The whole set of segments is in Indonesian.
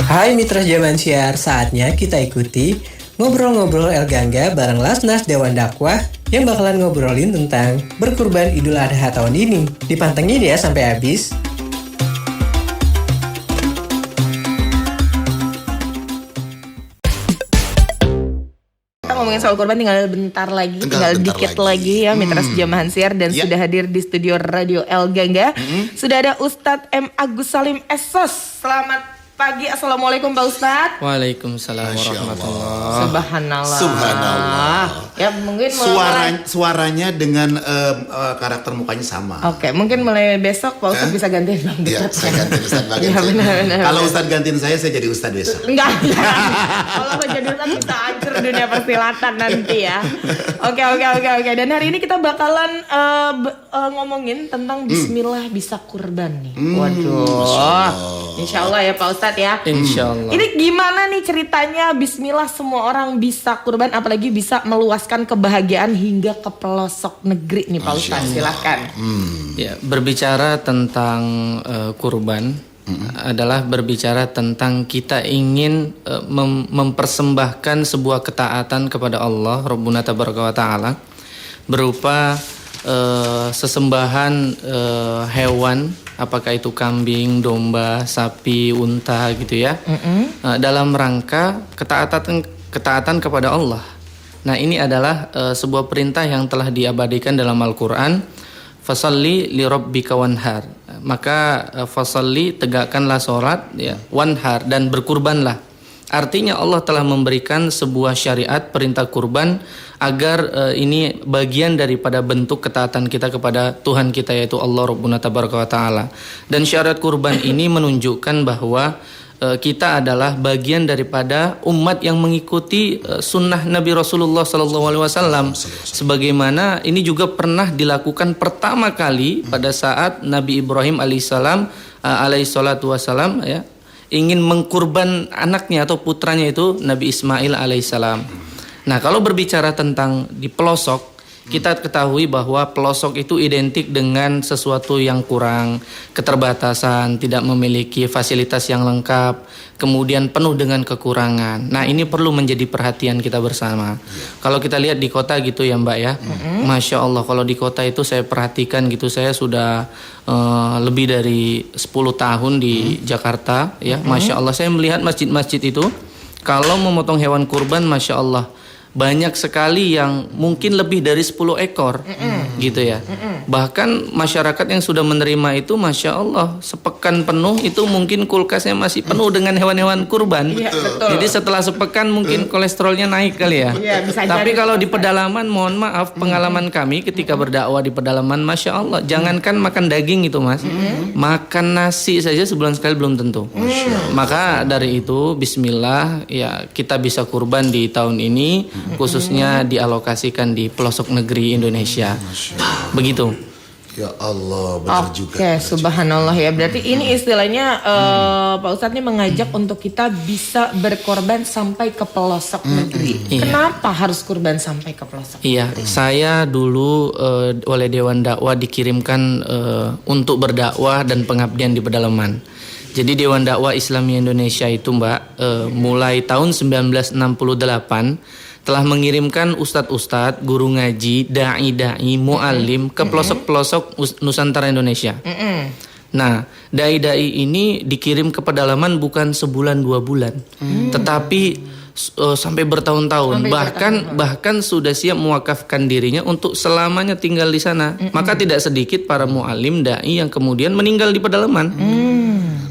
Hai Mitra Zaman Siar, saatnya kita ikuti ngobrol-ngobrol El Gangga bareng Lasnas Dewan Dakwah yang bakalan ngobrolin tentang berkurban Idul Adha tahun ini. Dipantengin ya sampai habis. Kita ngomongin soal kurban tinggal bentar lagi, tinggal dikit lagi ya Mitra Jamahan Siar, dan sudah hadir di studio Radio El Gangga. Sudah ada Ustadz M. Agus Salim Esos. Selamat pagi, assalamualaikum Pak Ustadz. Waalaikumsalam warahmatullahi. Subhanallah. Ya mungkin suaranya dengan karakter mukanya sama. Oke, mungkin mulai besok Pak Ustadz bisa gantiin Bang Iya, Ustadz. saya gantiin Ustadz bagian Ya, saya. benar. Kalau Ustadz gantiin saya jadi Ustadz besok. Enggak. Kalau jadi Ustadz bisa hancur dunia persilatan nanti ya. Oke. Dan hari ini kita bakalan ngomongin tentang Bismillah bisa kurban nih. Waduh. Insya Allah ya Pak Ustadz ya. Insya Allah. Ini gimana nih ceritanya Bismillah semua orang bisa kurban, apalagi bisa meluaskan kebahagiaan hingga ke pelosok negeri nih Pak Ustadz. Silahkan. Ya, berbicara tentang kurban adalah berbicara tentang kita ingin mempersembahkan sebuah ketaatan kepada Allah Rabbuna Tabaraka wa Ta'ala berupa sesembahan hewan, apakah itu kambing, domba, sapi, unta gitu ya, dalam rangka ketaatan kepada Allah. Nah, ini adalah sebuah perintah yang telah diabadikan dalam Al-Quran. Fasalli li rabbika wanhar. Maka fasalli, tegakkanlah sholat ya, wanhar, dan berkurbanlah. Artinya Allah telah memberikan sebuah syariat perintah kurban agar ini bagian daripada bentuk ketaatan kita kepada Tuhan kita, yaitu Allah Rabbuna Tabaraka wa Ta'ala. Dan syariat kurban ini menunjukkan bahwa kita adalah bagian daripada umat yang mengikuti sunnah Nabi Rasulullah SAW. Sebagaimana ini juga pernah dilakukan pertama kali pada saat Nabi Ibrahim alaihissalam ya, ingin mengkurban anaknya atau putranya, itu Nabi Ismail alaihissalam. Nah, kalau berbicara tentang di pelosok, kita ketahui bahwa pelosok itu identik dengan sesuatu yang kurang, keterbatasan, tidak memiliki fasilitas yang lengkap, kemudian penuh dengan kekurangan. Nah, ini perlu menjadi perhatian kita bersama. Kalau kita lihat di kota gitu ya Mbak ya, Masya Allah, kalau di kota itu saya perhatikan gitu, saya sudah lebih dari 10 tahun di Jakarta ya, Masya Allah, saya melihat masjid-masjid itu kalau memotong hewan kurban, Masya Allah, banyak sekali yang mungkin lebih dari 10 ekor gitu ya. Bahkan masyarakat yang sudah menerima itu, Masya Allah, sepekan penuh itu mungkin kulkasnya masih penuh dengan hewan-hewan kurban. Iya, betul. Jadi setelah sepekan mungkin kolesterolnya naik kali ya. Iya, bisa Tapi jadi. kalau di pedalaman, mohon maaf, pengalaman kami ketika berdakwah di pedalaman, Masya Allah, jangankan makan daging itu Mas, makan nasi saja sebulan sekali belum tentu. Maka dari itu Bismillah ya, kita bisa kurban di tahun ini, khususnya dialokasikan di pelosok negeri Indonesia. Begitu. Ya Allah, benar juga. Oke, subhanallah ya. Berarti ini istilahnya Pak Ustadz ini mengajak untuk kita bisa berkorban sampai ke pelosok negeri. Kenapa harus kurban sampai ke pelosok? Iya, saya dulu oleh Dewan Dakwah dikirimkan untuk berdakwah dan pengabdian di pedalaman. Jadi Dewan Dakwah Islamiyah Indonesia itu Mbak, mulai tahun 1968 telah mengirimkan ustadz-ustadz, guru ngaji, da'i-da'i, mu'alim ke pelosok-pelosok Nusantara Indonesia. Nah, da'i-da'i ini dikirim ke pedalaman bukan sebulan 2 bulan, tetapi sampai bertahun-tahun, bahkan sudah siap mewakafkan dirinya untuk selamanya tinggal di sana. Maka tidak sedikit para mu'alim, da'i yang kemudian meninggal di pedalaman.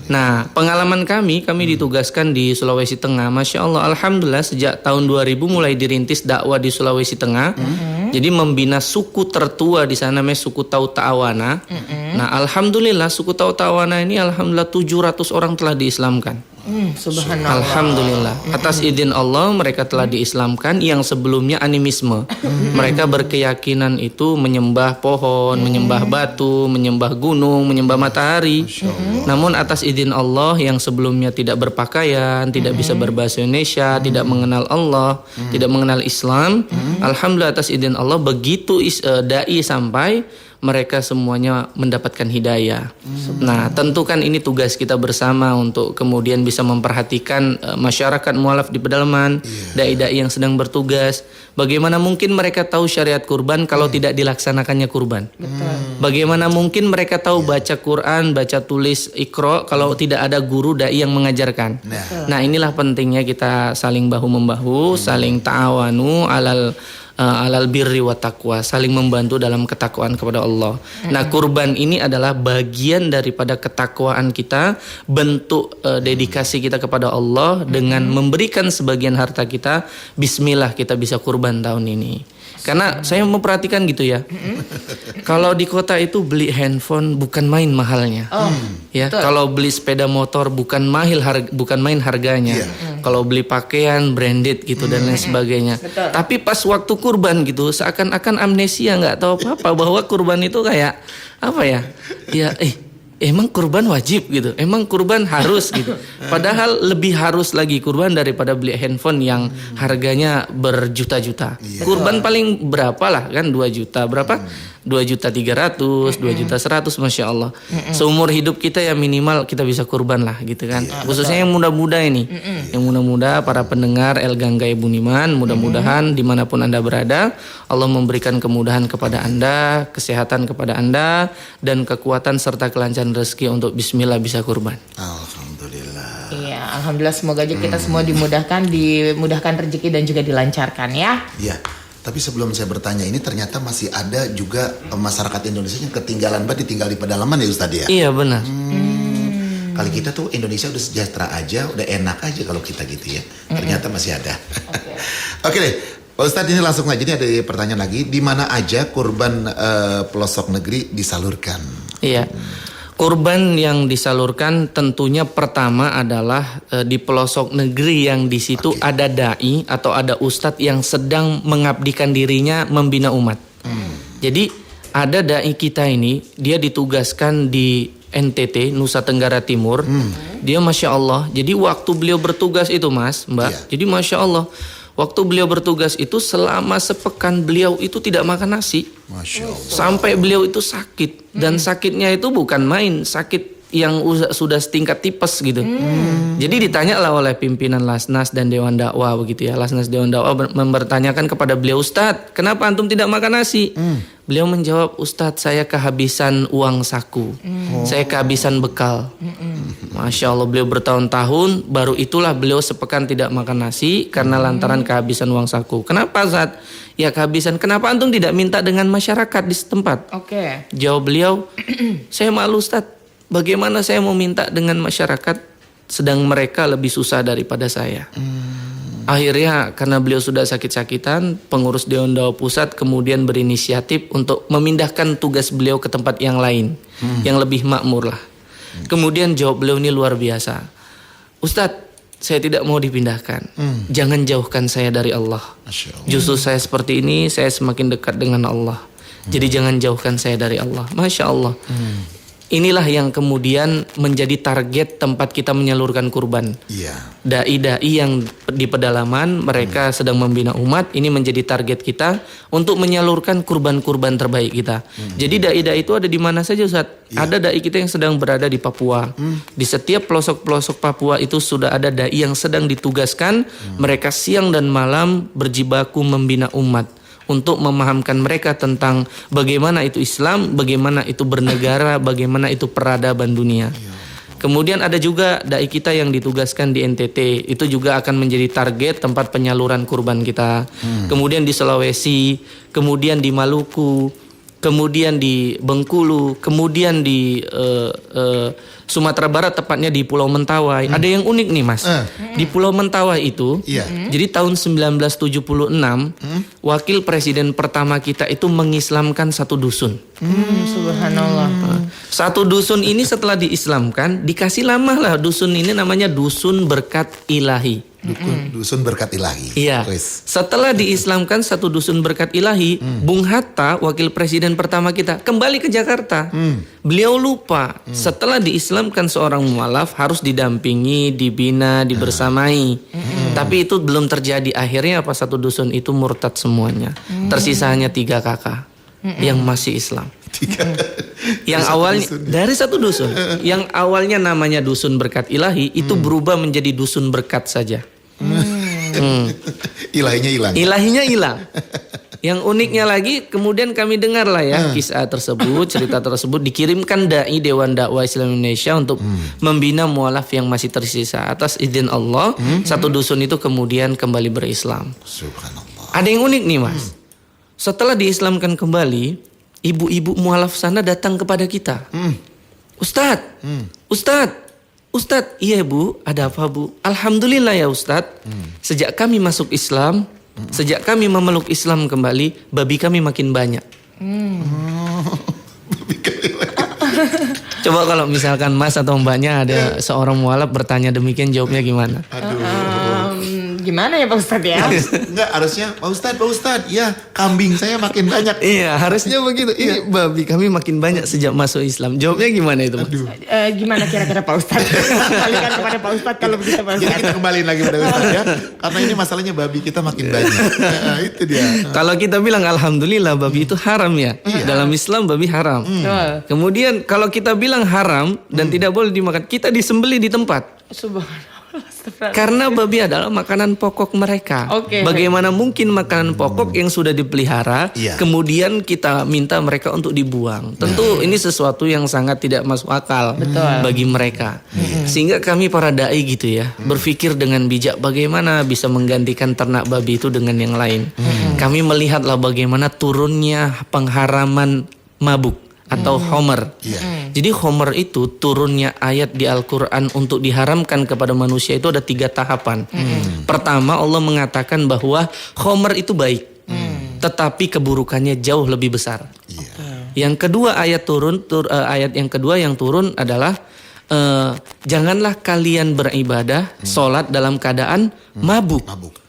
Nah, pengalaman kami ditugaskan di Sulawesi Tengah. Masya Allah, Alhamdulillah sejak tahun 2000 mulai dirintis dakwah di Sulawesi Tengah. Jadi membina suku tertua di sana, namanya suku Tau Ta'awana. Nah, Alhamdulillah suku Tau Ta'awana ini Alhamdulillah 700 orang telah diislamkan. Subhanallah. Alhamdulillah. Atas izin Allah mereka telah diislamkan yang sebelumnya animisme. Mereka berkeyakinan itu menyembah pohon, menyembah batu, menyembah gunung, menyembah matahari. Namun atas izin Allah yang sebelumnya tidak berpakaian, tidak bisa berbahasa Indonesia, tidak mengenal Allah, tidak mengenal Islam. Alhamdulillah atas izin Allah begitu dai sampai mereka semuanya mendapatkan hidayah. Nah, tentu kan ini tugas kita bersama untuk kemudian bisa memperhatikan masyarakat mualaf di pedalaman, dai-dai yang sedang bertugas. Bagaimana mungkin mereka tahu syariat kurban kalau tidak dilaksanakannya kurban? Bagaimana mungkin mereka tahu baca Quran, baca tulis Iqra kalau tidak ada guru dai yang mengajarkan? Nah, inilah pentingnya kita saling bahu-membahu, saling ta'awanu alal birri wa taqwa, saling membantu dalam ketakwaan kepada Allah. Nah, kurban ini adalah bagian daripada ketakwaan kita, bentuk dedikasi kita kepada Allah dengan memberikan sebagian harta kita. Bismillah kita bisa kurban tahun ini. Karena saya memperhatikan gitu ya. Kalau di kota itu beli handphone bukan main mahalnya. Ya, kalau beli sepeda motor bukan main harganya. Kalau beli pakaian branded gitu dan lain sebagainya. Tapi pas waktu kurban gitu seakan-akan amnesia, nggak tahu apa-apa bahwa kurban itu kayak apa ya? Ya emang kurban wajib gitu, emang kurban harus gitu. Padahal lebih harus lagi kurban daripada beli handphone yang harganya berjuta-juta. Kurban paling berapa lah kan, 2 juta berapa? 2.300.000, 2.100.000, Masya Allah. Seumur hidup kita ya minimal kita bisa kurban lah gitu kan. Khususnya yang muda-muda ini, yang muda-muda para pendengar El Gangga Buniman, mudah-mudahan dimanapun Anda berada, Allah memberikan kemudahan kepada Anda, kesehatan kepada Anda, dan kekuatan serta kelancaran rezeki untuk bismillah bisa kurban. Alhamdulillah. Iya, alhamdulillah, semoga aja kita semua dimudahkan rezeki dan juga dilancarkan ya. Iya. Tapi sebelum saya bertanya ini, ternyata masih ada juga masyarakat Indonesia yang ketinggalan banget, ditinggal di pedalaman ya Ustadz ya? Iya benar. Kali kita tuh Indonesia udah sejahtera aja, udah enak aja kalau kita gitu ya. Ternyata masih ada. Oke deh, Pak Ustadz, ini langsung aja nih ada pertanyaan lagi. Di mana aja kurban pelosok negeri disalurkan? Iya. Kurban yang disalurkan tentunya pertama adalah di pelosok negeri yang di situ ada dai atau ada ustadz yang sedang mengabdikan dirinya membina umat. Jadi ada dai kita ini, dia ditugaskan di NTT, Nusa Tenggara Timur. Dia Masya Allah, jadi waktu beliau bertugas itu Mas, Mbak, jadi Masya Allah, waktu beliau bertugas itu selama sepekan beliau itu tidak makan nasi. Masya Allah. Sampai beliau itu sakit. Dan sakitnya itu bukan main, sakit yang sudah setingkat tipes gitu. Jadi ditanyalah oleh pimpinan Lasnas dan Dewan Dakwah begitu ya. Lasnas Dewan Dakwah mempertanyakan kepada beliau, Ustadz, kenapa antum tidak makan nasi? Beliau menjawab, Ustadz, saya kehabisan uang saku. Saya kehabisan bekal. Masya Allah, beliau bertahun-tahun, baru itulah beliau sepekan tidak makan nasi karena lantaran kehabisan uang saku. Kenapa, Ustadz? Ya kehabisan. Kenapa antum tidak minta dengan masyarakat di setempat? Jawab beliau, saya malu Ustadz. Bagaimana saya mau minta dengan masyarakat sedang mereka lebih susah daripada saya? Akhirnya karena beliau sudah sakit-sakitan, pengurus Dewan Dakwah Pusat kemudian berinisiatif untuk memindahkan tugas beliau ke tempat yang lain, yang lebih makmur lah. Kemudian jawab beliau ini luar biasa. Ustadz, saya tidak mau dipindahkan. Jangan jauhkan saya dari Allah. Justru saya seperti ini, saya semakin dekat dengan Allah. Jadi jangan jauhkan saya dari Allah. Masya Allah. Inilah yang kemudian menjadi target tempat kita menyalurkan kurban. Dai-dai yang di pedalaman, mereka sedang membina umat. Ini menjadi target kita untuk menyalurkan kurban-kurban terbaik kita. Jadi dai-dai itu ada di mana saja Ustaz? Ada dai kita yang sedang berada di Papua. Di setiap pelosok-pelosok Papua itu sudah ada dai yang sedang ditugaskan. Mereka siang dan malam berjibaku membina umat, untuk memahamkan mereka tentang bagaimana itu Islam, bagaimana itu bernegara, bagaimana itu peradaban dunia. Kemudian ada juga dai kita yang ditugaskan di NTT, itu juga akan menjadi target tempat penyaluran kurban kita. Kemudian di Sulawesi, kemudian di Maluku, kemudian di Bengkulu, kemudian di Sumatera Barat, tepatnya di Pulau Mentawai. Ada yang unik nih Mas. Di Pulau Mentawai itu, jadi tahun 1976, wakil presiden pertama kita itu mengislamkan satu dusun. Subhanallah. Satu dusun ini setelah diislamkan, dikasih nama lah dusun ini, namanya Dusun Berkat Ilahi. Dusun Berkat Ilahi. Iya. Setelah diislamkan satu Dusun Berkat Ilahi, Bung Hatta, wakil presiden pertama kita, kembali ke Jakarta. Beliau lupa setelah diislamkan seorang mualaf harus didampingi, dibina, dibersamai. Tapi itu belum terjadi. Akhirnya apa, satu dusun itu murtad semuanya. Tersisa hanya 3 kakak yang masih Islam. Yang awalnya dari satu dusun, yang awalnya namanya dusun berkat ilahi itu berubah menjadi dusun berkat saja. Ilahinya hilang. Ilahinya hilang. Yang uniknya lagi, kemudian kami dengarlah ya kisah tersebut, cerita tersebut dikirimkan dai Dewan Dakwah Islam Indonesia untuk membina mualaf yang masih tersisa. Atas izin Allah, satu dusun itu kemudian kembali berislam. Subhanallah. Ada yang unik nih Mas. Setelah diislamkan kembali, ibu-ibu mualaf sana datang kepada kita. Ustadz, Ustadz, iya Bu, ada apa Bu? Alhamdulillah ya Ustadz, sejak kami masuk Islam, sejak kami memeluk Islam kembali, babi kami makin banyak. Coba kalau misalkan Mas atau Mbaknya ada seorang mualaf bertanya demikian, jawabnya gimana? Gimana ya Pak Ustadz ya? Enggak, harusnya Pak Ustadz, ya kambing saya makin banyak. Iya, harusnya begitu. Ini babi kami makin banyak sejak masuk Islam. Jawabnya gimana itu Mas? Gimana kira-kira Pak Ustadz? Kembalikan kepada Pak Ustadz kalau begitu Pak Jadi Ustadz. kita kembaliin lagi pada Ustadz ya. Karena ini masalahnya babi kita makin banyak. Itu dia. Kalau kita bilang alhamdulillah babi itu haram ya. Dalam Islam babi haram. Kemudian kalau kita bilang haram dan tidak boleh dimakan, kita disembelih di tempat. Subhanallah. Karena babi adalah makanan pokok mereka. Oke. Bagaimana mungkin makanan pokok yang sudah dipelihara Iya. kemudian kita minta mereka untuk dibuang? Tentu ini sesuatu yang sangat tidak masuk akal bagi mereka. Sehingga kami para dai gitu ya, berpikir dengan bijak bagaimana bisa menggantikan ternak babi itu dengan yang lain. Kami melihatlah bagaimana turunnya pengharaman mabuk atau homer. Jadi homer itu turunnya ayat di Al-Quran untuk diharamkan kepada manusia itu ada 3 tahapan. Pertama, Allah mengatakan bahwa homer itu baik, tetapi keburukannya jauh lebih besar. Yang kedua ayat ayat yang kedua yang turun adalah janganlah kalian beribadah, sholat dalam keadaan mabuk.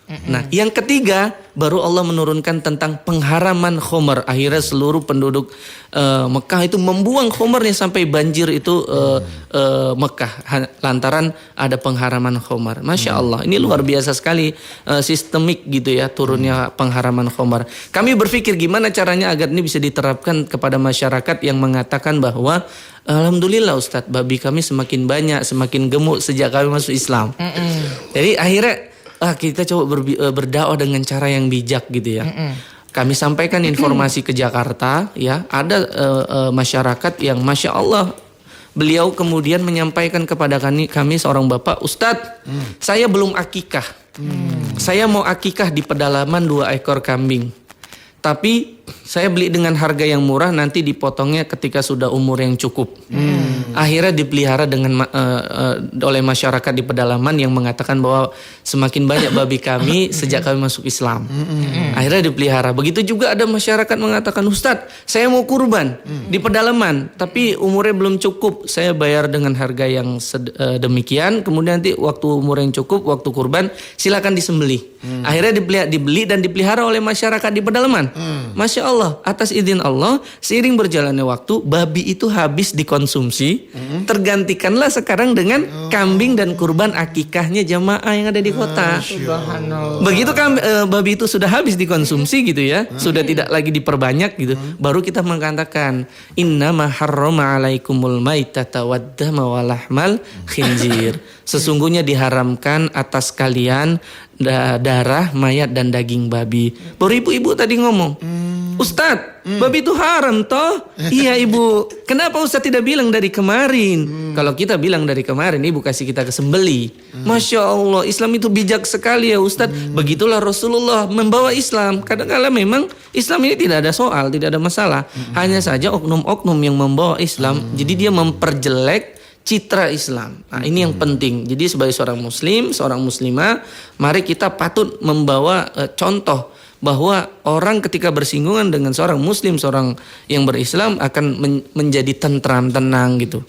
Nah, yang ketiga baru Allah menurunkan tentang pengharaman khomer. Akhirnya seluruh penduduk Mekah itu membuang khomernya sampai banjir itu Mekah lantaran ada pengharaman khomer. Masya Allah, ini luar biasa sekali sistemik gitu ya turunnya pengharaman khomer. Kami berpikir gimana caranya agar ini bisa diterapkan kepada masyarakat yang mengatakan bahwa alhamdulillah Ustadz, babi kami semakin banyak, semakin gemuk sejak kami masuk Islam. Jadi akhirnya kita coba berdakwah dengan cara yang bijak gitu ya. Kami sampaikan informasi ke Jakarta ya. Ada masyarakat yang Masya Allah, beliau kemudian menyampaikan kepada kami seorang bapak, Ustadz, saya belum akikah. Saya mau akikah di pedalaman 2 ekor kambing. Tapi saya beli dengan harga yang murah, nanti dipotongnya ketika sudah umur yang cukup. Akhirnya dipelihara dengan oleh masyarakat di pedalaman yang mengatakan bahwa semakin banyak babi kami sejak kami masuk Islam. Akhirnya dipelihara. Begitu juga ada masyarakat mengatakan, Ustadz, saya mau kurban di pedalaman, tapi umurnya belum cukup. Saya bayar dengan harga yang demikian. Kemudian nanti waktu umur yang cukup, waktu kurban, silakan disembelih. Akhirnya dibeli dan dipelihara oleh masyarakat di pedalaman. Masya Allah, atas izin Allah, seiring berjalannya waktu, babi itu habis dikonsumsi, tergantikanlah sekarang dengan kambing dan kurban akikahnya jamaah yang ada di kota. Begitu babi itu sudah habis dikonsumsi gitu ya, sudah tidak lagi diperbanyak gitu, baru kita mengatakan innama harrama alaikumul maitata waddama walahmal khinzir. Sesungguhnya diharamkan atas kalian darah, mayat dan daging babi. Baru ibu-ibu tadi ngomong, Ustadz, babi itu haram toh? Iya ibu. Kenapa Ustadz tidak bilang dari kemarin? Kalau kita bilang dari kemarin, ibu kasih kita kesembeli. Masya Allah, Islam itu bijak sekali ya Ustadz. Begitulah Rasulullah membawa Islam. Kadang-kadang memang Islam ini tidak ada soal, tidak ada masalah. Hanya saja oknum-oknum yang membawa Islam, jadi dia memperjelek citra Islam. Nah, ini yang penting. Jadi sebagai seorang muslim, seorang muslimah, mari kita patut membawa contoh bahwa orang ketika bersinggungan dengan seorang muslim, seorang yang berislam akan menjadi tentram, tenang gitu.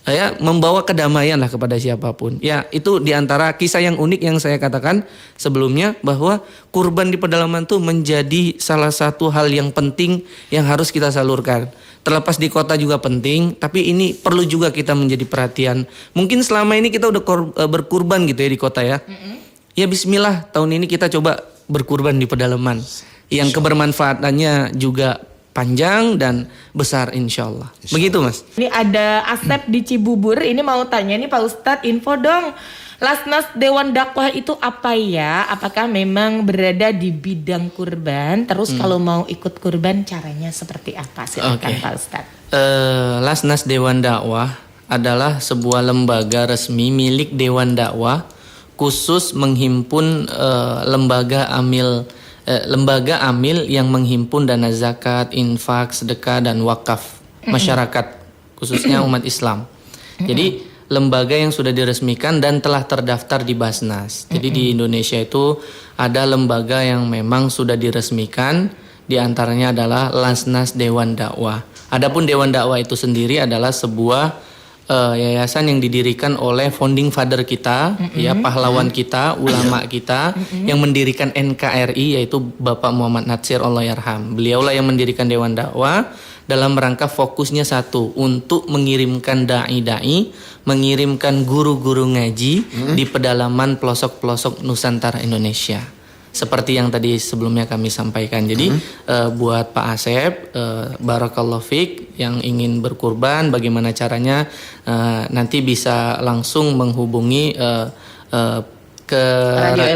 Ya, membawa kedamaian lah kepada siapapun. Ya, itu diantara kisah yang unik yang saya katakan sebelumnya, bahwa kurban di pedalaman itu menjadi salah satu hal yang penting yang harus kita salurkan. Terlepas di kota juga penting, tapi ini perlu juga kita menjadi perhatian. Mungkin selama ini kita udah berkurban gitu ya di kota ya. Ya bismillah, tahun ini kita coba berkurban di pedalaman. Yang kebermanfaatannya juga panjang dan besar insya Allah. Begitu Mas. Ini ada Asep di Cibubur, ini mau tanya nih Pak Ustadz, info dong. Lasnas Dewan Dakwah itu apa ya? Apakah memang berada di bidang kurban? Terus kalau mau ikut kurban caranya seperti apa? Silakan Pak Ustadz. Lasnas Dewan Dakwah adalah sebuah lembaga resmi milik Dewan Dakwah khusus menghimpun lembaga amil yang menghimpun dana zakat, infak, sedekah dan wakaf masyarakat khususnya umat Islam. Jadi lembaga yang sudah diresmikan dan telah terdaftar di Basnas. Jadi di Indonesia itu ada lembaga yang memang sudah diresmikan, di antaranya adalah Lasnas Dewan Dakwah. Adapun Dewan Dakwah itu sendiri adalah sebuah yayasan yang didirikan oleh founding father kita, ya pahlawan kita, ulama kita yang mendirikan NKRI, yaitu Bapak Muhammad Natsir Allahyarham. Beliaulah yang mendirikan Dewan Dakwah dalam rangka fokusnya satu, untuk mengirimkan dai-dai, mengirimkan guru-guru ngaji di pedalaman pelosok-pelosok Nusantara Indonesia. Seperti yang tadi sebelumnya kami sampaikan. Jadi buat Pak Asep, barakallahu fiik, yang ingin berkurban, bagaimana caranya, nanti bisa langsung menghubungi ke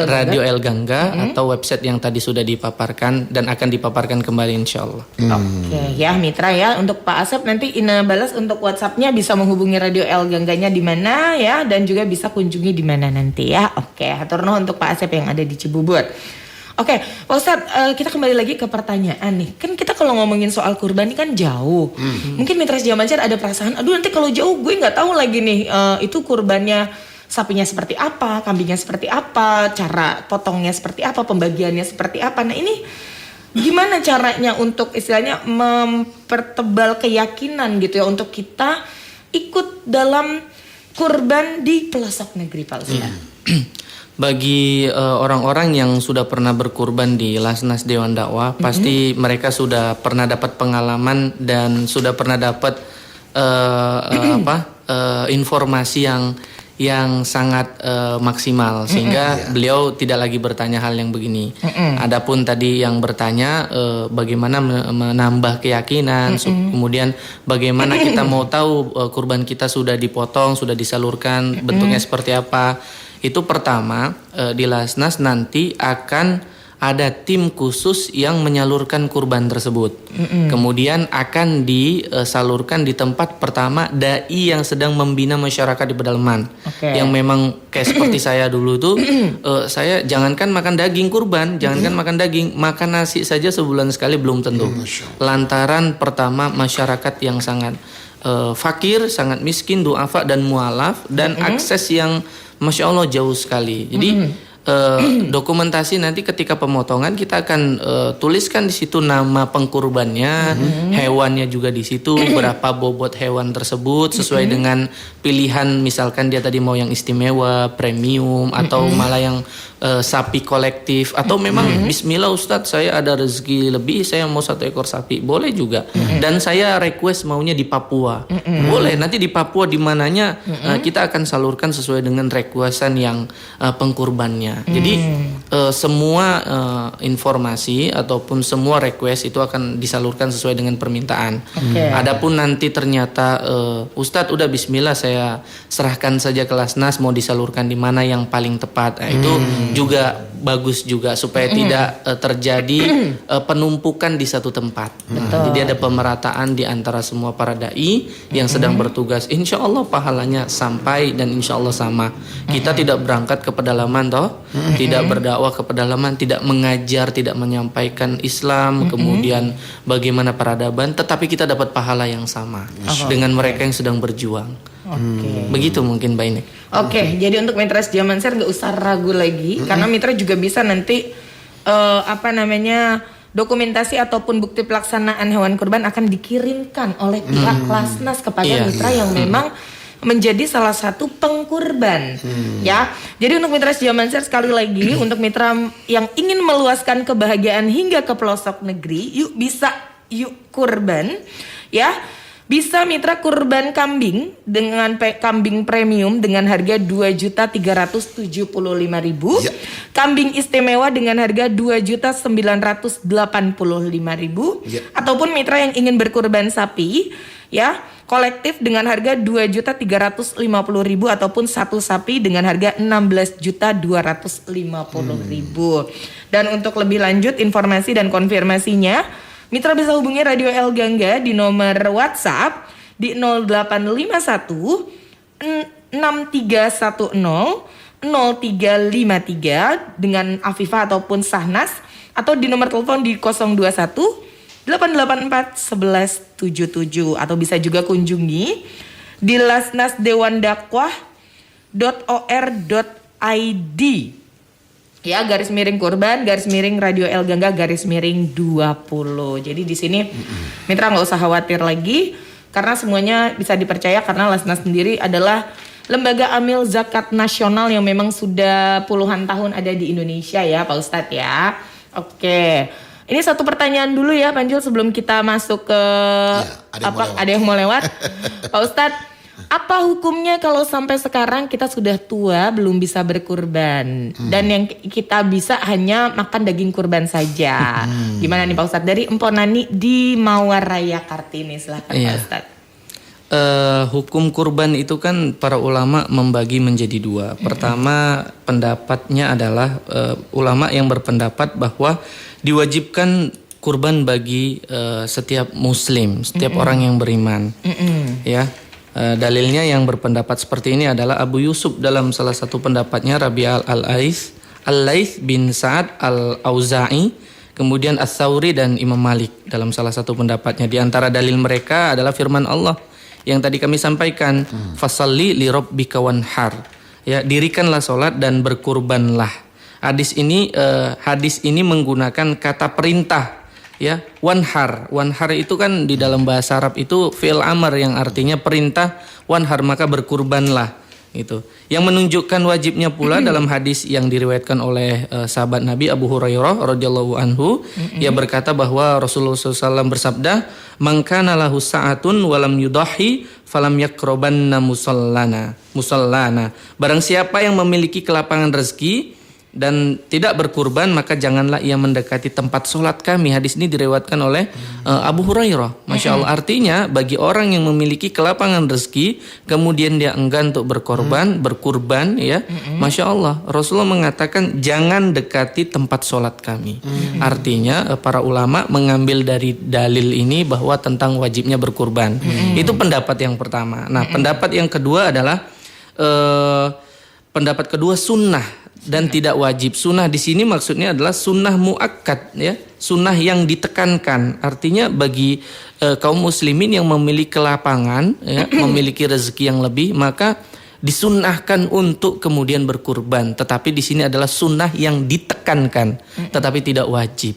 Radio El Gangga atau website yang tadi sudah dipaparkan dan akan dipaparkan kembali insya Allah. Oke, ya mitra ya, untuk Pak Asep nanti Ina balas untuk WhatsApp-nya, bisa menghubungi Radio El Gangganya di mana ya, dan juga bisa kunjungi di mana nanti ya. Oke, hatur nuhun untuk Pak Asep yang ada di Cibubur. Oke, Pak Ustadz, kita kembali lagi ke pertanyaan nih. Kan kita kalau ngomongin soal kurban ini kan jauh. Mungkin mitra Jamansyar ada perasaan, aduh nanti kalau jauh gue nggak tahu lagi nih itu kurbannya sapinya seperti apa, kambingnya seperti apa, cara potongnya seperti apa, pembagiannya seperti apa. Nah ini gimana caranya untuk istilahnya mempertebal keyakinan gitu ya, untuk kita ikut dalam kurban di pelosok negeri Pak Ustaz? Bagi orang-orang yang sudah pernah berkurban di Lasnas Dewan Dakwah, pasti mereka sudah pernah dapat pengalaman dan sudah pernah dapat informasi yang sangat maksimal, sehingga beliau tidak lagi bertanya hal yang begini. Adapun tadi yang bertanya bagaimana menambah keyakinan, kemudian bagaimana kita mau tahu kurban kita sudah dipotong, sudah disalurkan, bentuknya seperti apa. Itu pertama, di Lasnas nanti akan ada tim khusus yang menyalurkan kurban tersebut. Kemudian akan disalurkan di tempat pertama dai yang sedang membina masyarakat di pedalaman. Yang memang kayak seperti saya dulu tuh, saya jangankan makan daging kurban, jangankan makan daging, makan nasi saja sebulan sekali belum tentu. Lantaran pertama masyarakat yang sangat fakir, sangat miskin, duafa dan mualaf, dan akses yang Masya Allah jauh sekali. Jadi dokumentasi nanti ketika pemotongan kita akan tuliskan di situ nama pengkurbannya, hewannya juga di situ, berapa bobot hewan tersebut sesuai dengan pilihan, misalkan dia tadi mau yang istimewa, premium, atau malah yang sapi kolektif, atau memang Bismillah Ustadz saya ada rezeki lebih, saya mau 1 ekor sapi, boleh juga. Dan saya request maunya di Papua, boleh. Nanti di Papua di mananya kita akan salurkan sesuai dengan requestan yang pengkurbannya. Jadi semua informasi ataupun semua request itu akan disalurkan sesuai dengan permintaan. Adapun nanti ternyata Ustadz udah Bismillah saya serahkan saja ke Lasnas mau disalurkan di mana yang paling tepat, itu juga bagus juga supaya tidak terjadi penumpukan di satu tempat. Jadi ada pemerataan di antara semua para dai yang sedang bertugas. Insya Allah pahalanya sampai dan insya Allah sama. Kita tidak berangkat ke pedalaman toh, tidak berdakwah ke pedalaman, tidak mengajar, tidak menyampaikan Islam, kemudian bagaimana peradaban, tetapi kita dapat pahala yang sama dengan mereka yang sedang berjuang. Begitu mungkin Mbak Inek. Jadi untuk mitra Jamansyar nggak usah ragu lagi, karena mitra juga bisa nanti dokumentasi ataupun bukti pelaksanaan hewan kurban akan dikirimkan oleh pihak Lasnas kepada mitra yang memang menjadi salah satu pengkurban. Ya. Jadi untuk mitra Jamansyar sekali lagi, untuk mitra yang ingin meluaskan kebahagiaan hingga ke pelosok negeri, yuk kurban ya. Bisa mitra kurban kambing dengan kambing premium dengan harga Rp2.375.000. Ya. Kambing istimewa dengan harga Rp2.985.000. Ya. Ataupun mitra yang ingin berkurban sapi ya, kolektif dengan harga Rp2.350.000 ataupun satu sapi dengan harga Rp16.250.000. Dan untuk lebih lanjut informasi dan konfirmasinya, mitra bisa hubungi Radio El Gangga di nomor WhatsApp di 0851 6310 0353 dengan Afifah ataupun Sahnas, atau di nomor telepon di 021 884 1177, atau bisa juga kunjungi di lasnasdewandakwah.or.id. Ya, _kurban _Radio El Gangga _20. Jadi di sini mitra nggak usah khawatir lagi karena semuanya bisa dipercaya, karena Lasnas sendiri adalah lembaga amil zakat nasional yang memang sudah puluhan tahun ada di Indonesia ya Pak Ustadz ya. Oke. Ini satu pertanyaan dulu ya Panjul sebelum kita masuk ke ada yang mau lewat. Pak Ustadz, apa hukumnya kalau sampai sekarang kita sudah tua belum bisa berkurban dan yang kita bisa hanya makan daging kurban saja? Gimana nih Pak Ustadz? Dari Empok Nani di Mawaraya Kartini, silahkan Pak Ustadz. Hukum kurban itu kan para ulama membagi menjadi dua. Pertama, pendapatnya adalah ulama yang berpendapat bahwa diwajibkan kurban bagi setiap muslim, setiap orang yang beriman. Ya. Dalilnya yang berpendapat seperti ini adalah Abu Yusuf dalam salah satu pendapatnya, Rabi' al-Laits bin Sa'ad al-Auza'i, kemudian Ats-Tsauri dan Imam Malik dalam salah satu pendapatnya. Di antara dalil mereka adalah firman Allah yang tadi kami sampaikan, fasalli li rabbika wanhar. Ya, dirikanlah salat dan berkurbanlah. Hadis ini menggunakan kata perintah. Ya, wanhar itu kan di dalam bahasa Arab itu fi'il amr yang artinya perintah, wanhar maka berkurbanlah gitu. Yang menunjukkan wajibnya pula dalam hadis yang diriwayatkan oleh sahabat Nabi Abu Hurairah radhiyallahu anhu, ia berkata bahwa Rasulullah SAW bersabda, "Man kana lahu sa'atun wa lam yudahi falam yaqrabanna musallana." Barang siapa yang memiliki kelapangan rezeki dan tidak berkurban, maka janganlah ia mendekati tempat sholat kami. Hadis ini diriwayatkan oleh Abu Hurairah. Masya Allah, artinya bagi orang yang memiliki kelapangan rezeki kemudian dia enggan untuk berkurban ya, Masya Allah, Rasulullah mengatakan jangan dekati tempat sholat kami. Artinya para ulama mengambil dari dalil ini bahwa tentang wajibnya berkurban. Itu pendapat yang pertama. Nah, pendapat yang kedua adalah pendapat kedua sunnah dan tidak wajib. Sunnah di sini maksudnya adalah sunnah muakkad ya, sunnah yang ditekankan. Artinya bagi kaum muslimin yang memiliki kelapangan ya, memiliki rezeki yang lebih, maka disunnahkan untuk kemudian berkurban. Tetapi di sini adalah sunnah yang ditekankan, tetapi tidak wajib.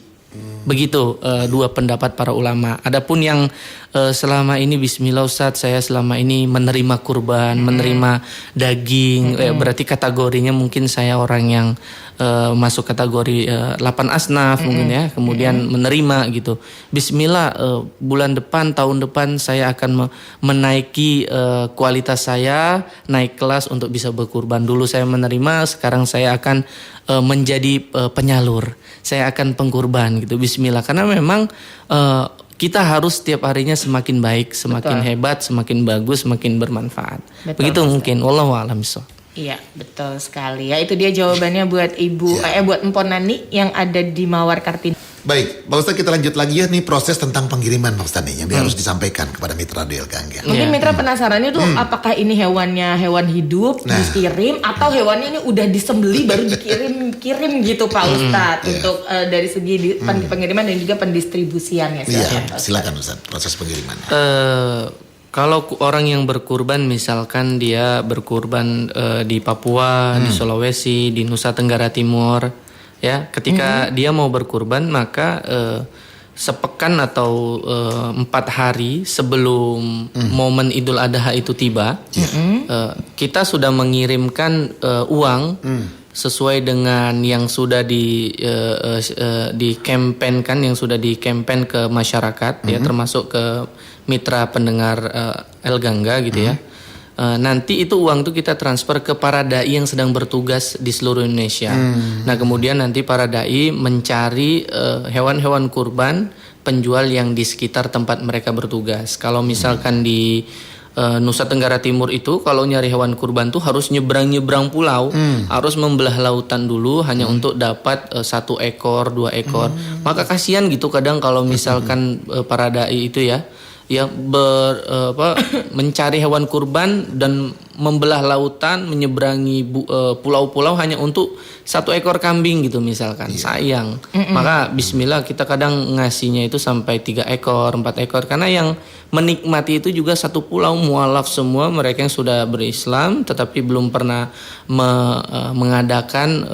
Begitu dua pendapat para ulama. Adapun yang selama ini bismillah Ustaz, saya selama ini menerima kurban, menerima daging, berarti kategorinya mungkin saya orang yang masuk kategori 8 asnaf mungkin ya, kemudian menerima gitu. Bismillah bulan depan, tahun depan saya akan menaiki kualitas saya, naik kelas untuk bisa berkurban. Dulu saya menerima, sekarang saya akan menjadi penyalur. Saya akan pengkurban gitu. Bismillah, karena memang kita harus setiap harinya semakin baik, semakin hebat, semakin bagus, semakin bermanfaat. Begitu mungkin. Wallahu a'lam bishawab. Iya, betul sekali. Ya, itu dia jawabannya buat buat Empok Nani yang ada di Mawar Kartini. Baik, Pak Ustadz, kita lanjut lagi ya nih proses tentang pengiriman Pak Ustadz nih yang harus disampaikan kepada mitra Radio El Gangga. Mungkin mitra penasarannya tuh apakah ini hewannya hewan hidup dikirim atau hewannya ini udah disembeli baru dikirim gitu Pak Ustadz untuk dari segi pengiriman dan juga pendistribusiannya. Iya, silakan Ustadz proses pengiriman. Kalau orang yang berkurban, misalkan dia berkurban di Papua, di Sulawesi, di Nusa Tenggara Timur, ya, ketika dia mau berkurban maka sepekan atau 4 hari sebelum momen Idul Adha itu tiba, kita sudah mengirimkan uang sesuai dengan yang sudah di campaign kan, yang sudah di campaign ke masyarakat ya, termasuk ke mitra pendengar El Gangga gitu ya. Nanti itu uang itu kita transfer ke para dai yang sedang bertugas di seluruh Indonesia. Nah kemudian nanti para dai mencari hewan-hewan kurban penjual yang di sekitar tempat mereka bertugas. Kalau misalkan di Nusa Tenggara Timur itu kalau nyari hewan kurban tuh harus nyebrang pulau, harus membelah lautan dulu hanya untuk dapat 1 ekor, 2 ekor. Maka kasihan gitu kadang kalau misalkan para dai itu ya yang mencari hewan kurban dan membelah lautan, menyeberangi pulau-pulau hanya untuk 1 ekor kambing gitu misalkan. Sayang. Maka bismillah kita kadang ngasihnya itu sampai 3 ekor, 4 ekor karena yang menikmati itu juga satu pulau mualaf semua mereka yang sudah berislam tetapi belum pernah mengadakan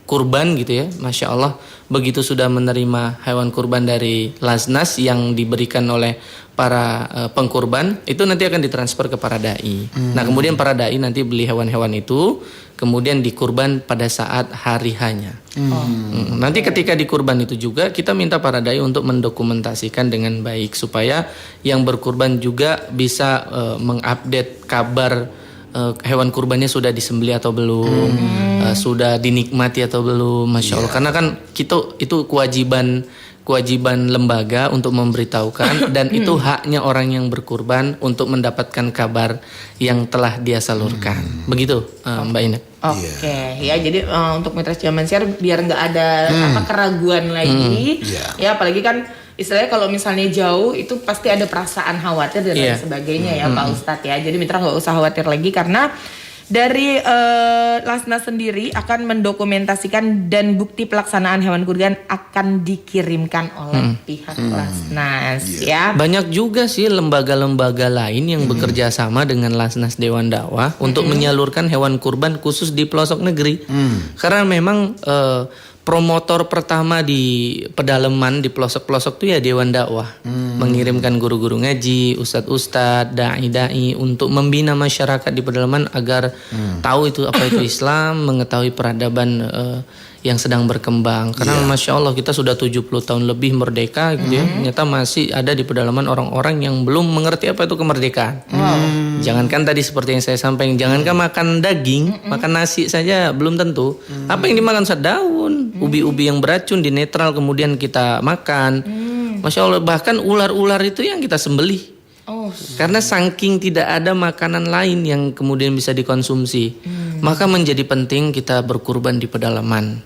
kurban gitu ya. Masya Allah begitu sudah menerima hewan kurban dari Lasnas yang diberikan oleh para pengkurban itu nanti akan ditransfer ke para dai. Nah kemudian para dai nanti beli hewan-hewan itu kemudian dikurban pada saat hari hanya. Nanti ketika dikurban itu juga kita minta para dai untuk mendokumentasikan dengan baik supaya yang berkurban juga bisa mengupdate kabar hewan kurbannya sudah disembelih atau belum, sudah dinikmati atau belum, masya Allah. Karena kan itu kewajiban lembaga untuk memberitahukan dan itu haknya orang yang berkurban untuk mendapatkan kabar yang telah dia salurkan. Begitu Mbak Ina. Oke, ya jadi untuk mitra Jaman Siar biar nggak ada keraguan lagi, ya apalagi kan istilahnya kalau misalnya jauh itu pasti ada perasaan khawatir dan lain sebagainya ya Pak Ustadz ya. Jadi mitra nggak usah khawatir lagi karena dari Lasnas sendiri akan mendokumentasikan dan bukti pelaksanaan hewan kurban akan dikirimkan oleh pihak Lasnas ya. Banyak juga sih lembaga-lembaga lain yang bekerja sama dengan Lasnas Dewan Dakwah untuk menyalurkan hewan kurban khusus di pelosok negeri. Karena memang promotor pertama di pedalaman di pelosok-pelosok itu ya Dewan Dakwah. Mengirimkan guru-guru ngaji, ustadz-ustadz, dai-dai untuk membina masyarakat di pedalaman agar tahu itu apa itu Islam, mengetahui peradaban yang sedang berkembang. Karena Masya Allah kita sudah 70 tahun lebih merdeka gitu ya. Ternyata masih ada di pedalaman orang-orang yang belum mengerti apa itu kemerdekaan. Jangankan tadi seperti yang saya sampaikan, jangankan makan daging, makan nasi saja belum tentu. Apa yang dimakan daun, ubi-ubi yang beracun dinetral kemudian kita makan. Masya Allah bahkan ular-ular itu yang kita sembelih. Karena saking tidak ada makanan lain yang kemudian bisa dikonsumsi, maka menjadi penting kita berkurban di pedalaman.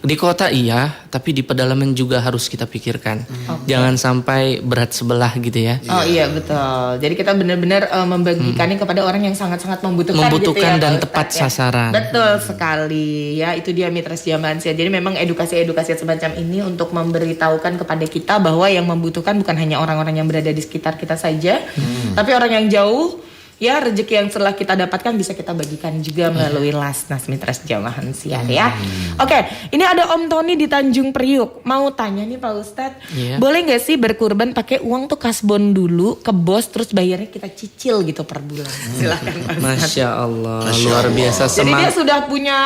Di kota iya, tapi di pedalaman juga harus kita pikirkan. Jangan sampai berat sebelah gitu ya. Oh iya betul. Jadi kita benar-benar membagikannya kepada orang yang sangat-sangat membutuhkan gitu ya, dan Pak tepat Ustadz, ya. sasaran. Betul sekali. Ya itu dia Mitra Jaman Siar. Jadi memang edukasi-edukasi semacam ini untuk memberitahukan kepada kita bahwa yang membutuhkan bukan hanya orang-orang yang berada di sekitar kita saja. Tapi orang yang jauh, ya rezeki yang setelah kita dapatkan bisa kita bagikan juga melalui Lasnas Mitra Jaman Siar ya. Oke, ini ada Om Tony di Tanjung Priuk. Mau tanya nih Pak Ustadz, boleh nggak sih berkurban pakai uang tuh kasbon dulu ke bos terus bayarnya kita cicil gitu per bulan? Silakan Pak Ustadz. Masya Allah, luar biasa Jadi semangat. dia sudah punya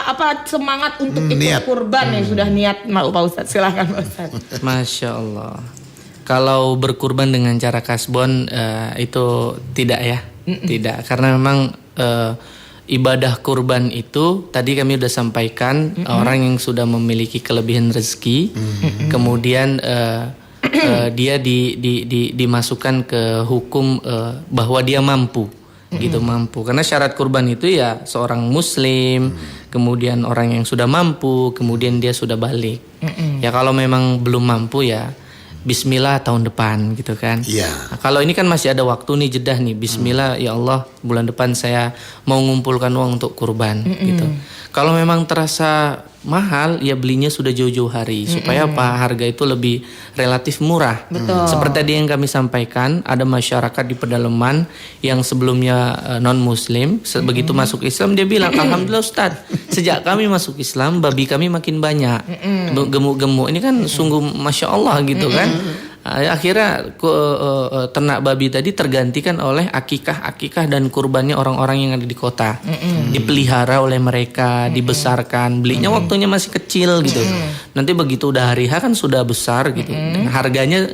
semangat untuk ikut kurban ya, sudah niat mau Pak Ustadz. Silakan Pak Ustadz. Masya Allah. Kalau berkurban dengan cara kasbon itu tidak ya, tidak karena memang ibadah kurban itu tadi kami sudah sampaikan orang yang sudah memiliki kelebihan rezeki, kemudian dia dimasukkan ke hukum bahwa dia mampu, gitu mampu. Karena syarat kurban itu ya seorang Muslim, kemudian orang yang sudah mampu, kemudian dia sudah balik. Ya kalau memang belum mampu ya Bismillah tahun depan gitu kan. Nah, kalau ini kan masih ada waktu nih jedah nih. Bismillah ya Allah bulan depan saya mau ngumpulkan uang untuk kurban gitu. Kalau memang terasa mahal ya belinya sudah jauh-jauh hari supaya apa harga itu lebih relatif murah. Seperti tadi yang kami sampaikan ada masyarakat di pedalaman yang sebelumnya non muslim begitu masuk Islam dia bilang alhamdulillah Ustaz sejak kami masuk Islam babi kami makin banyak gemuk-gemuk ini kan sungguh Masya Allah gitu kan. Akhirnya ternak babi tadi tergantikan oleh akikah dan kurbannya orang-orang yang ada di kota. Dipelihara oleh mereka, dibesarkan, belinya waktunya masih kecil gitu. Nanti begitu udah hari H kan sudah besar gitu. Dan harganya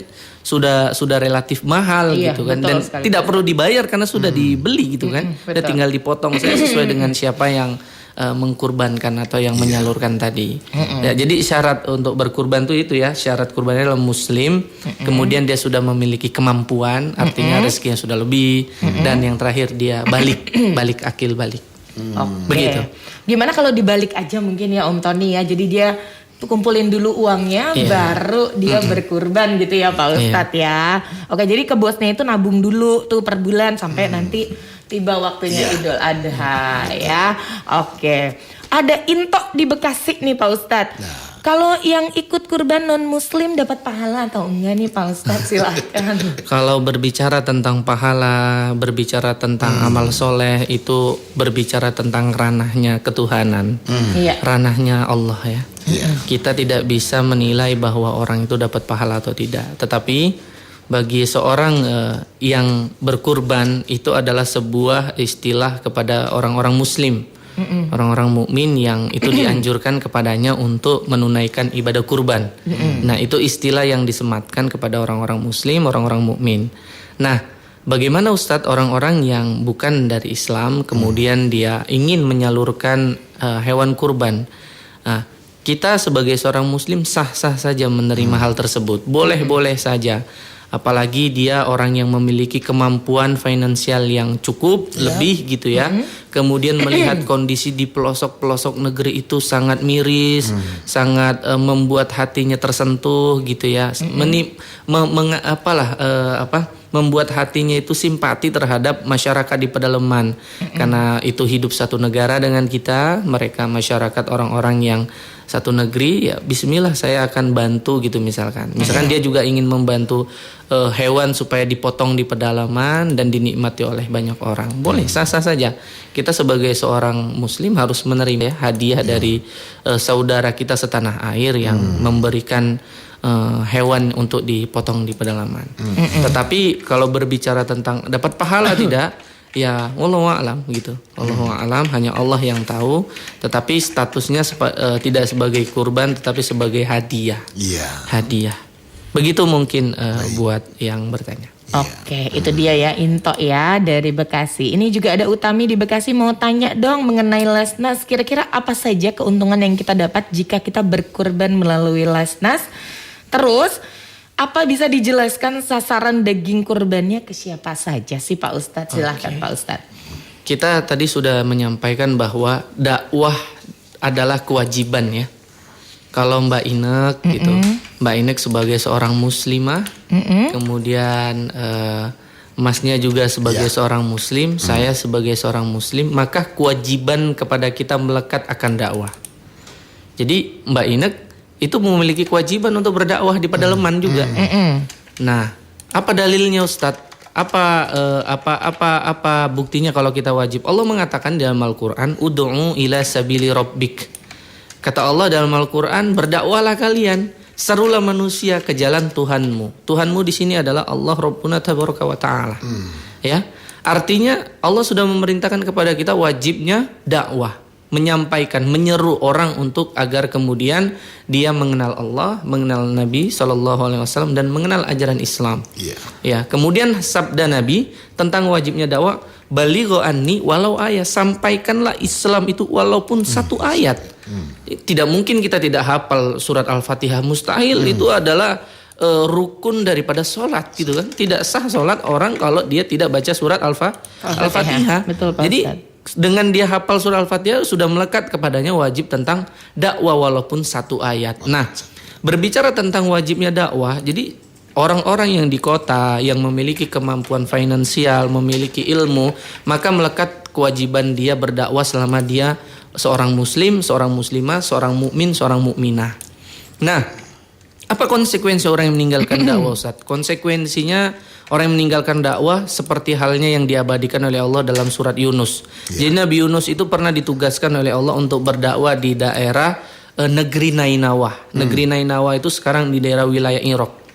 sudah relatif mahal Iya, gitu kan, betul dan sekali. tidak perlu dibayar karena sudah dibeli gitu kan, udah betul. tinggal dipotong saya sesuai dengan siapa yang mengkurbankan atau yang menyalurkan tadi. Ya, jadi syarat untuk berkurban itu ya, syarat kurbannya adalah muslim, kemudian dia sudah memiliki kemampuan, artinya rezekinya sudah lebih, dan yang terakhir dia balik akil balik. Oke. Begitu. Gimana kalau dibalik aja mungkin ya Om Tony ya. Jadi dia tuh kumpulin dulu uangnya, Iya. baru dia berkurban gitu ya Pak Ustadz ya. Oke, jadi ke bosnya itu nabung dulu tuh per bulan sampai nanti tiba waktunya Idul Adha ya. Oke. Ada Into di Bekasi nih Pak Ustadz. Kalau yang ikut kurban non muslim dapat pahala atau enggak nih Pak Ustadz? Silahkan. Kalau berbicara tentang pahala, berbicara tentang amal soleh, itu berbicara tentang ranahnya ketuhanan, Iya. ranahnya Allah ya. Kita tidak bisa menilai bahwa orang itu dapat pahala atau tidak. Tetapi bagi seorang yang berkurban itu adalah sebuah istilah kepada orang-orang muslim. Orang-orang mukmin yang itu dianjurkan kepadanya untuk menunaikan ibadah kurban. Nah, itu istilah yang disematkan kepada orang-orang muslim, orang-orang mukmin. Nah, bagaimana Ustadz orang-orang yang bukan dari Islam kemudian dia ingin menyalurkan hewan kurban? Nah, kita sebagai seorang muslim sah-sah saja menerima hal tersebut. Boleh-boleh saja. Apalagi dia orang yang memiliki kemampuan finansial yang cukup lebih gitu ya. Kemudian melihat kondisi di pelosok-pelosok negeri itu sangat miris, sangat membuat hatinya tersentuh gitu ya. Membuat hatinya itu simpati terhadap masyarakat di pedalaman. Karena itu hidup satu negara dengan kita, mereka masyarakat orang-orang yang satu negeri, ya bismillah saya akan bantu gitu misalkan. Misalkan dia juga ingin membantu hewan supaya dipotong di pedalaman dan dinikmati oleh banyak orang. Boleh, sah-sah saja. Kita sebagai seorang muslim harus menerima hadiah dari saudara kita setanah air yang memberikan hewan untuk dipotong di pedalaman. Tetapi kalau berbicara tentang dapat pahala tidak, ya wallahu a'lam gitu. Wallahu a'lam, hanya Allah yang tahu. Tetapi statusnya tidak sebagai kurban tetapi sebagai hadiah. Iya. Hadiah. Begitu mungkin buat yang bertanya. Oke, itu dia ya Into ya dari Bekasi. Ini juga ada Utami di Bekasi mau tanya dong mengenai Lasnas. Kira-kira apa saja keuntungan yang kita dapat jika kita berkurban melalui Lasnas? Terus apa bisa dijelaskan sasaran daging kurbannya ke siapa saja sih Pak Ustadz? Silahkan Pak Ustadz. Kita tadi sudah menyampaikan bahwa dakwah adalah kewajiban ya. Kalau Mbak Inek gitu, Mbak Inek sebagai seorang muslimah, kemudian Masnya juga sebagai seorang muslim, saya sebagai seorang muslim, maka kewajiban kepada kita melekat akan dakwah. Jadi Mbak Inek itu memiliki kewajiban untuk berdakwah di pedalaman juga. Nah, apa dalilnya Ustadz? Apa buktinya kalau kita wajib? Allah mengatakan dalam Al-Qur'an, "Ud'u ila sabili rabbik." Kata Allah dalam Al-Qur'an, berdakwalah kalian, serulah manusia ke jalan Tuhanmu. Tuhanmu di sini adalah Allah Rabbuna tabaraka wa taala. Ya. Artinya Allah sudah memerintahkan kepada kita wajibnya dakwah, menyampaikan, menyeru orang untuk agar kemudian dia mengenal Allah, mengenal Nabi SAW dan mengenal ajaran Islam. Ya, kemudian sabda Nabi tentang wajibnya dakwah, baligho anni walau ayat, sampaikanlah Islam itu walaupun satu ayat. Tidak mungkin kita tidak hafal surat Al-Fatihah, mustahil. Itu adalah rukun daripada sholat gitu kan. Tidak sah sholat orang kalau dia tidak baca surat Al-Fatihah. Betul Pak Jadi Ustadz. dengan dia hafal surah Al-Fatihah sudah melekat kepadanya wajib tentang dakwah walaupun satu ayat. Nah, berbicara tentang wajibnya dakwah, jadi orang-orang yang di kota yang memiliki kemampuan finansial, memiliki ilmu, maka melekat kewajiban dia berdakwah selama dia seorang muslim, seorang muslimah, seorang mukmin, seorang mukminah. Nah, apa konsekuensi orang yang meninggalkan dakwah Ustaz? Konsekuensinya orang yang meninggalkan dakwah seperti halnya yang diabadikan oleh Allah dalam surat Yunus. Jadi Nabi Yunus itu pernah ditugaskan oleh Allah untuk berdakwah di daerah negeri Nainawah. Negeri Nainawah itu sekarang di daerah wilayah Irak.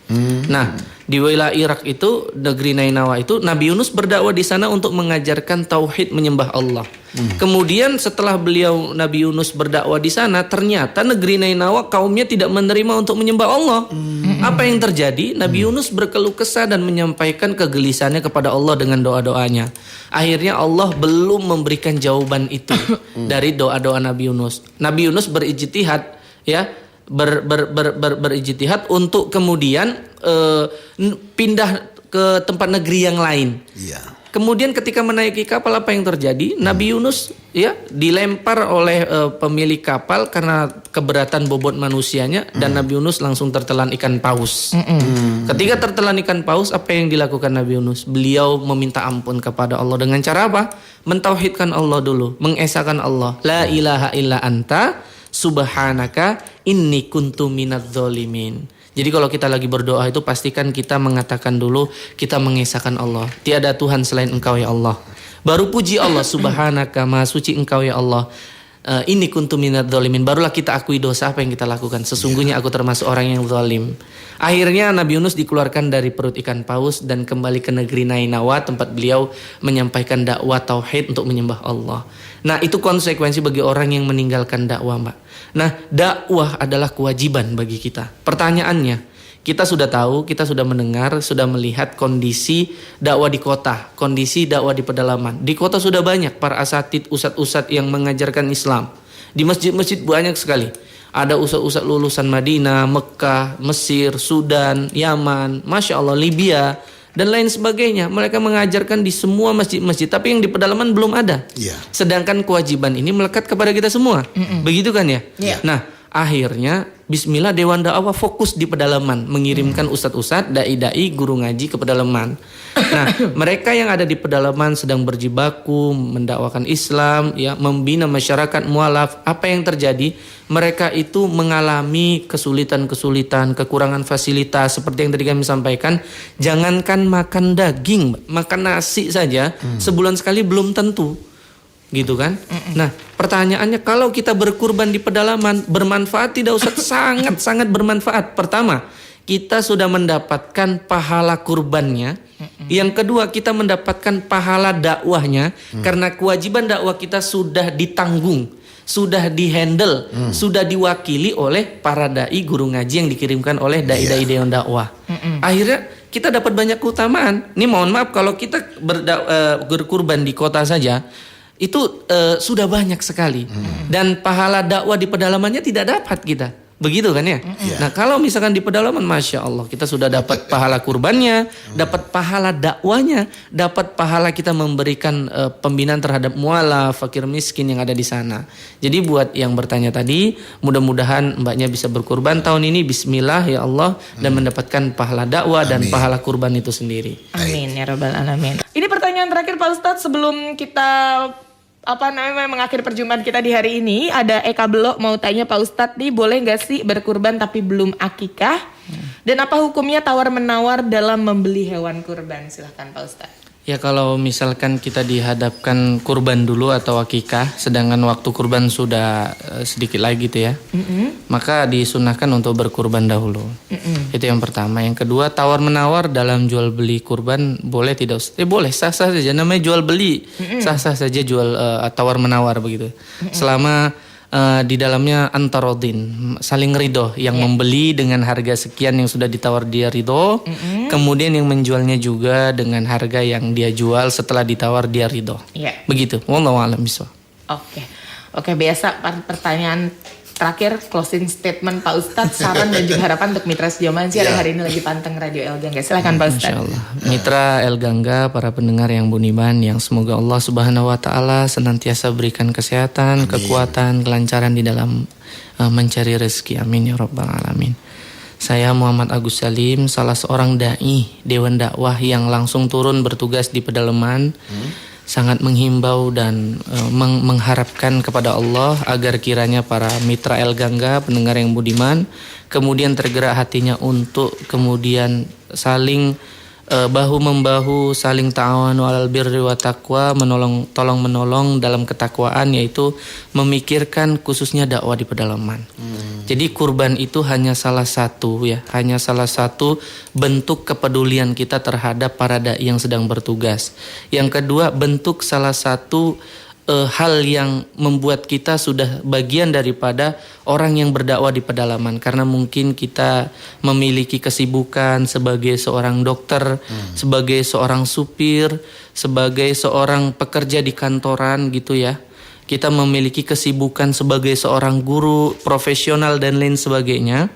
Nah, di wilayah Irak itu, negeri Nainawah itu, Nabi Yunus berdakwah di sana untuk mengajarkan tauhid, menyembah Allah. Kemudian setelah Nabi Yunus berdakwah di sana, ternyata negeri Nainawah kaumnya tidak menerima untuk menyembah Allah. Apa yang terjadi? Nabi Yunus berkeluh kesah dan menyampaikan kegelisahannya kepada Allah dengan doa-doanya. Akhirnya Allah belum memberikan jawaban itu dari doa-doa Nabi Yunus. Nabi Yunus berijtihad, ya, berijtihad untuk kemudian pindah ke tempat negeri yang lain. Iya. Kemudian ketika menaiki kapal, apa yang terjadi? Nabi Yunus, ya, dilempar oleh pemilik kapal karena keberatan bobot manusianya, dan Nabi Yunus langsung tertelan ikan paus. Ketika tertelan ikan paus, apa yang dilakukan Nabi Yunus? Beliau meminta ampun kepada Allah dengan cara apa? Mentauhidkan Allah dulu, mengesahkan Allah. La ilaha illa anta subhanaka inni kuntu minadz zalimin. Jadi kalau kita lagi berdoa itu pastikan kita mengatakan dulu, kita mengesahkan Allah. Tiada Tuhan selain Engkau ya Allah. Baru puji Allah, subhanaka, maha suci Engkau ya Allah. Ini kuntu minadz zalimin. Barulah kita akui dosa apa yang kita lakukan. Sesungguhnya aku termasuk orang yang zalim. Akhirnya Nabi Yunus dikeluarkan dari perut ikan paus dan kembali ke negeri Nainawa, tempat beliau menyampaikan dakwah tauhid untuk menyembah Allah. Nah, itu konsekuensi bagi orang yang meninggalkan dakwah, Mbak. Nah, dakwah adalah kewajiban bagi kita. Pertanyaannya, kita sudah tahu, kita sudah mendengar, sudah melihat kondisi dakwah di kota, kondisi dakwah di pedalaman. Di kota sudah banyak para asatid, ustadz-ustadz yang mengajarkan Islam. Di masjid-masjid banyak sekali. Ada ustadz-ustadz lulusan Madinah, Mekah, Mesir, Sudan, Yaman, Masya Allah, Libya, dan lain sebagainya. Mereka mengajarkan di semua masjid-masjid, tapi yang di pedalaman belum ada. Iya. Sedangkan kewajiban ini melekat kepada kita semua. Begitu kan ya? Iya. Nah, akhirnya bismillah Dewan Dakwah fokus di pedalaman, mengirimkan ustadz-ustadz, dai-dai, guru ngaji ke pedalaman. Nah, mereka yang ada di pedalaman sedang berjibaku mendakwakan Islam, ya, membina masyarakat mualaf. Apa yang terjadi? Mereka itu mengalami kesulitan-kesulitan, kekurangan fasilitas seperti yang tadi kami sampaikan. Jangankan makan daging, makan nasi saja sebulan sekali belum tentu. Gitu kan? Nah, pertanyaannya, kalau kita berkurban di pedalaman bermanfaat tidak Ustaz? Sangat bermanfaat. Pertama, kita sudah mendapatkan pahala kurbannya. Yang kedua, kita mendapatkan pahala dakwahnya karena kewajiban dakwah kita sudah ditanggung, sudah dihandle, sudah diwakili oleh para dai, guru ngaji yang dikirimkan oleh dai-dai Dewan Dakwah. Akhirnya kita dapat banyak keutamaan. Ini mohon maaf kalau kita berkurban di kota saja itu sudah banyak sekali, dan pahala dakwah di pedalamannya tidak dapat kita, begitu kan ya? Nah, kalau misalkan di pedalaman, Masya Allah, kita sudah dapat pahala kurbannya, dapat pahala dakwanya, dapat pahala kita memberikan pembinaan terhadap mualaf, fakir miskin yang ada di sana. Jadi buat yang bertanya tadi, mudah-mudahan mbaknya bisa berkurban tahun ini, bismillah ya Allah, dan mendapatkan pahala dakwah dan pahala kurban itu sendiri. Amin ya rabbal alamin. Ini pertanyaan terakhir Pak Ustadz sebelum kita mengakhiri perjumpaan kita di hari ini. Ada Eka Belok mau tanya Pak Ustadz nih, boleh gak sih berkurban tapi belum akikah? Dan apa hukumnya tawar menawar dalam membeli hewan kurban? Silahkan Pak Ustadz. Ya, kalau misalkan kita dihadapkan kurban dulu atau akikah, sedangkan waktu kurban sudah sedikit lagi gitu ya, maka disunahkan untuk berkurban dahulu. Itu yang pertama. Yang kedua, tawar menawar dalam jual beli kurban boleh tidak? Boleh, sah-sah saja. Namanya jual beli, sah-sah saja jual tawar menawar begitu. Selama di dalamnya antarodin, saling ridho, yang membeli dengan harga sekian yang sudah ditawar dia ridho, kemudian yang menjualnya juga dengan harga yang dia jual setelah ditawar dia ridho. Begitu. Wallahu a'lam bishawab. Oke, biasa pertanyaan terakhir, closing statement Pak Ustadz, saran dan juga harapan untuk mitra sejauh Mansyar yang hari ini lagi panteng Radio El Gangga. Silakan Pak Ustadz. Insyaallah. Mitra El Gangga, para pendengar yang buniman, yang semoga Allah Subhanahu wa taala senantiasa berikan kesehatan, kekuatan, kelancaran di dalam mencari rezeki. Amin ya rabbal alamin. Saya Muhammad Agus Salim, salah seorang dai Dewan Dakwah yang langsung turun bertugas di pedalaman. Sangat menghimbau dan mengharapkan kepada Allah agar kiranya para mitra El Gangga, pendengar yang budiman, kemudian tergerak hatinya untuk kemudian saling bahu-membahu, saling ta'awanu 'alal birri wa taqwa, tolong-menolong dalam ketakwaan, yaitu memikirkan khususnya dakwah di pedalaman. Jadi kurban itu hanya salah satu bentuk kepedulian kita terhadap para dai yang sedang bertugas. Yang kedua, bentuk salah satu hal yang membuat kita sudah bagian daripada orang yang berdakwah di pedalaman, karena mungkin kita memiliki kesibukan sebagai seorang dokter, sebagai seorang supir, sebagai seorang pekerja di kantoran gitu ya. Kita memiliki kesibukan sebagai seorang guru profesional dan lain sebagainya,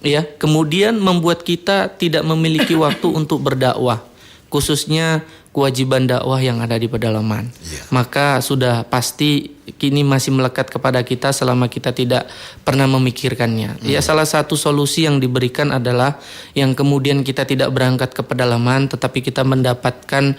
ya. Kemudian membuat kita tidak memiliki waktu untuk berdakwah, khususnya kewajiban dakwah yang ada di pedalaman. Maka sudah pasti kini masih melekat kepada kita selama kita tidak pernah memikirkannya. Ya, salah satu solusi yang diberikan adalah yang kemudian kita tidak berangkat ke pedalaman, tetapi kita mendapatkan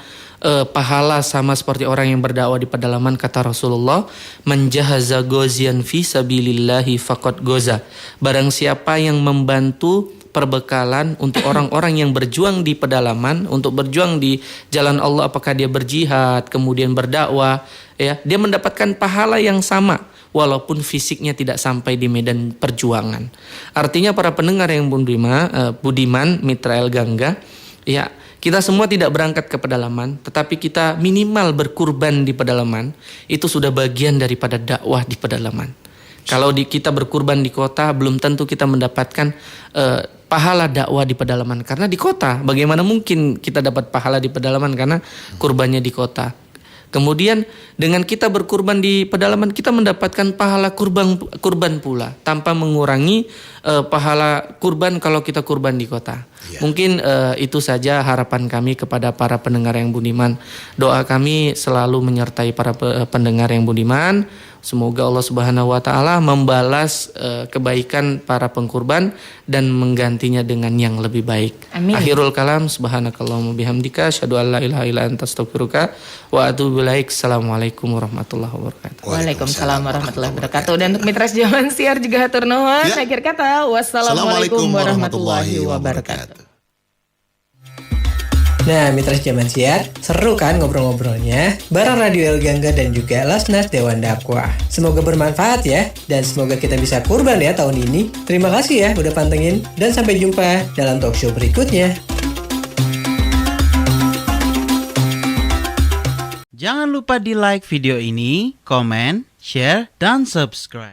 pahala sama seperti orang yang berdakwah di pedalaman. Kata Rasulullah, "Man jahaza ghazian fi sabilillahi faqad goza." Barang siapa yang membantu perbekalan untuk orang-orang yang berjuang di pedalaman, untuk berjuang di jalan Allah, apakah dia berjihad, kemudian berdakwah, ya, dia mendapatkan pahala yang sama walaupun fisiknya tidak sampai di medan perjuangan. Artinya para pendengar yang budiman, Mitra El Gangga, ya, kita semua tidak berangkat ke pedalaman, tetapi kita minimal berkurban di pedalaman. Itu sudah bagian daripada dakwah di pedalaman. Kalau kita berkurban di kota, belum tentu kita mendapatkan pahala dakwah di pedalaman. Karena di kota, bagaimana mungkin kita dapat pahala di pedalaman karena kurbannya di kota. Kemudian dengan kita berkurban di pedalaman, kita mendapatkan pahala kurban pula, tanpa mengurangi pahala kurban kalau kita kurban di kota. Mungkin itu saja harapan kami kepada para pendengar yang budiman. Doa kami selalu menyertai para pendengar yang budiman. Semoga Allah Subhanahu wa taala membalas kebaikan para pengkurban dan menggantinya dengan yang lebih baik. Amin. Akhirul kalam, subhanakallahumma bihamdika, asyhadu an la ilaha illa anta astaghfiruka wa atubu ilaik. Assalamualaikum warahmatullahi wabarakatuh. Waalaikumsalam warahmatullahi wabarakatuh. Dan untuk Mitra Jaman Siar juga hatur nuhun. Akhir kata, wassalamualaikum warahmatullahi wabarakatuh. Nah, Mitra Jaman Siar, seru kan ngobrol-ngobrolnya bareng Radio El Gangga dan juga Lasnas Dewan Dakwah. Semoga bermanfaat ya, dan semoga kita bisa kurban ya tahun ini. Terima kasih ya udah pantengin, dan sampai jumpa dalam talk show berikutnya. Jangan lupa di like video ini, komen, share, dan subscribe.